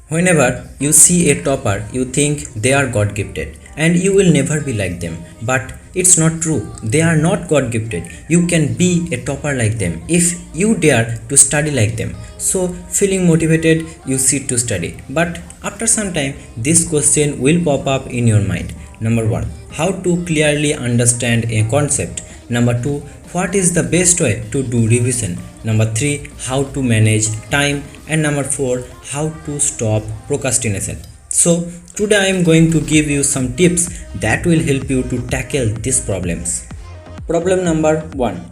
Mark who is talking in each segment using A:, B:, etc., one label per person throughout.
A: Whenever you see a topper, you think they are God gifted and you will never be like them. But it's not true. They are not God gifted. You can be a topper like them if you dare to study like them. So, feeling motivated, you sit to study. But after some time, this question will pop up in your mind. Number 1. How to clearly understand a concept. Number 2. What is the best way to do revision? Number 3. How to manage time. And number 4. How to stop procrastination. So today I am going to give you some tips that will help you to tackle these problems. Problem number 1.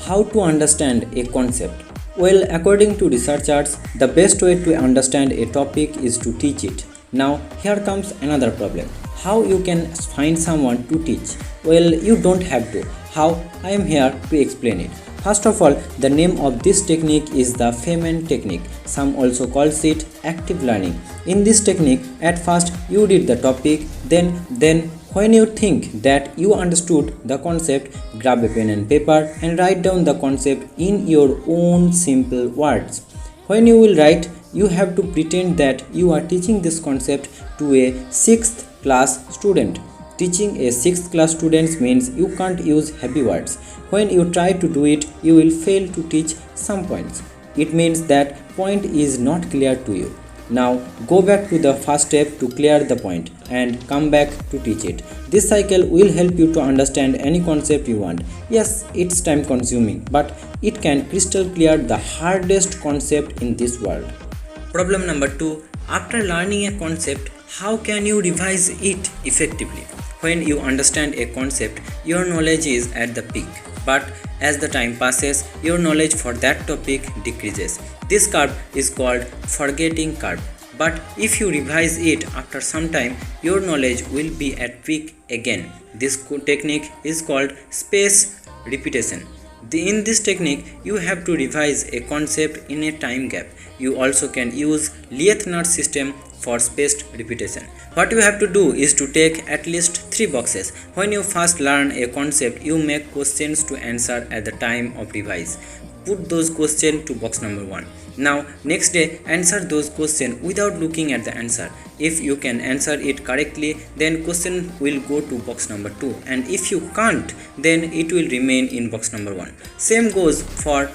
A: How to understand a concept. Well, according to researchers, the best way to understand a topic is to teach it. Now, here comes another problem. How you can find someone to teach? Well, you don't have to. How? I am here to explain it. First of all, the name of this technique is the Feynman technique. Some also calls it active learning. In this technique, at first you read the topic, then when you think that you understood the concept, grab a pen and paper and write down the concept in your own simple words. When you will write, you have to pretend that you are teaching this concept to a 6th class student. Teaching a 6th class student means you can't use heavy words. When you try to do it, you will fail to teach some points. It means that point is not clear to you. Now go back to the first step to clear the point and come back to teach it. This cycle will help you to understand any concept you want. Yes, it's time consuming, but it can crystal clear the hardest concept in this world. Problem number 2. After learning a concept, how can you revise it effectively? When you understand a concept, your knowledge is at the peak. But as the time passes, your knowledge for that topic decreases. This curve is called forgetting curve. But if you revise it after some time, your knowledge will be at peak again. This technique is called space repetition. In this technique, you have to revise a concept in a time gap. You also can use Lietner system for spaced repetition. What you have to do is to take at least 3 boxes. When you first learn a concept, you make questions to answer at the time of revise. Put those questions to box number 1. Now, next day, answer those questions without looking at the answer. If you can answer it correctly, then question will go to box number 2. And if you can't, then it will remain in box number 1. Same goes for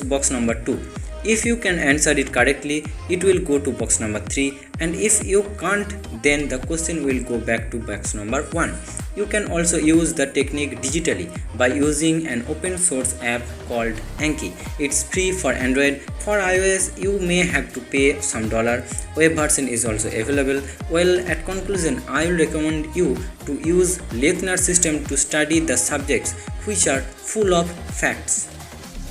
A: box number 2. If you can answer it correctly, it will go to box number 3, and if you can't, then the question will go back to box number 1. You can also use the technique digitally by using an open source app called Anki. It's free for Android. For iOS, you may have to pay some dollar. Web version is also available. Well, at conclusion, I will recommend you to use Lietner system to study the subjects which are full of facts.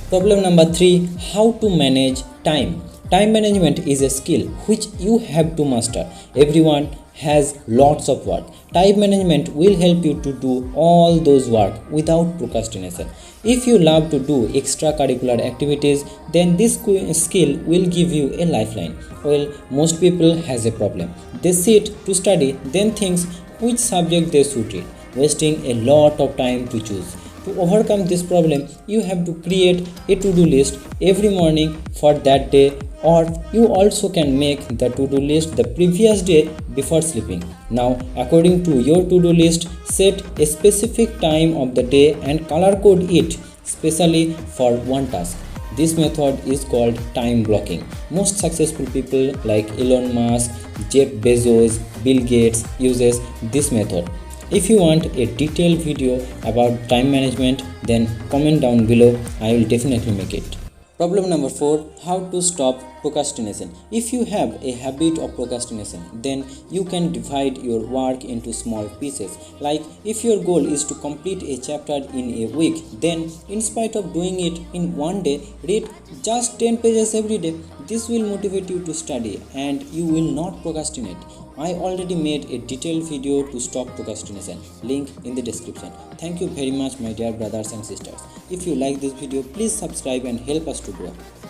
A: Problem number 3. How to manage time. Time management is a skill which you have to master. Everyone has lots of work. Time management will help you to do all those work without procrastination. If you love to do extracurricular activities, then this skill will give you a lifeline. Well, most people has a problem. They sit to study, then thinks which subject they should read, wasting a lot of time to choose. To overcome this problem, you have to create a to-do list every morning for that day, or you also can make the to-do list the previous day before sleeping. Now, according to your to-do list, set a specific time of the day and color code it specially for one task. This method is called time blocking. Most successful people like Elon Musk, Jeff Bezos, Bill Gates uses this method. If you want a detailed video about time management, then comment down below. I will definitely make it. Problem number 4. How to stop procrastination. If you have a habit of procrastination, then you can divide your work into small pieces. Like if your goal is to complete a chapter in a week, then in spite of doing it in one day, read just 10 pages every day. This will motivate you to study and you will not procrastinate. I already made a detailed video to stop procrastination. Link in the description. Thank you very much, my dear brothers and sisters. If you like this video, please subscribe and help us to grow.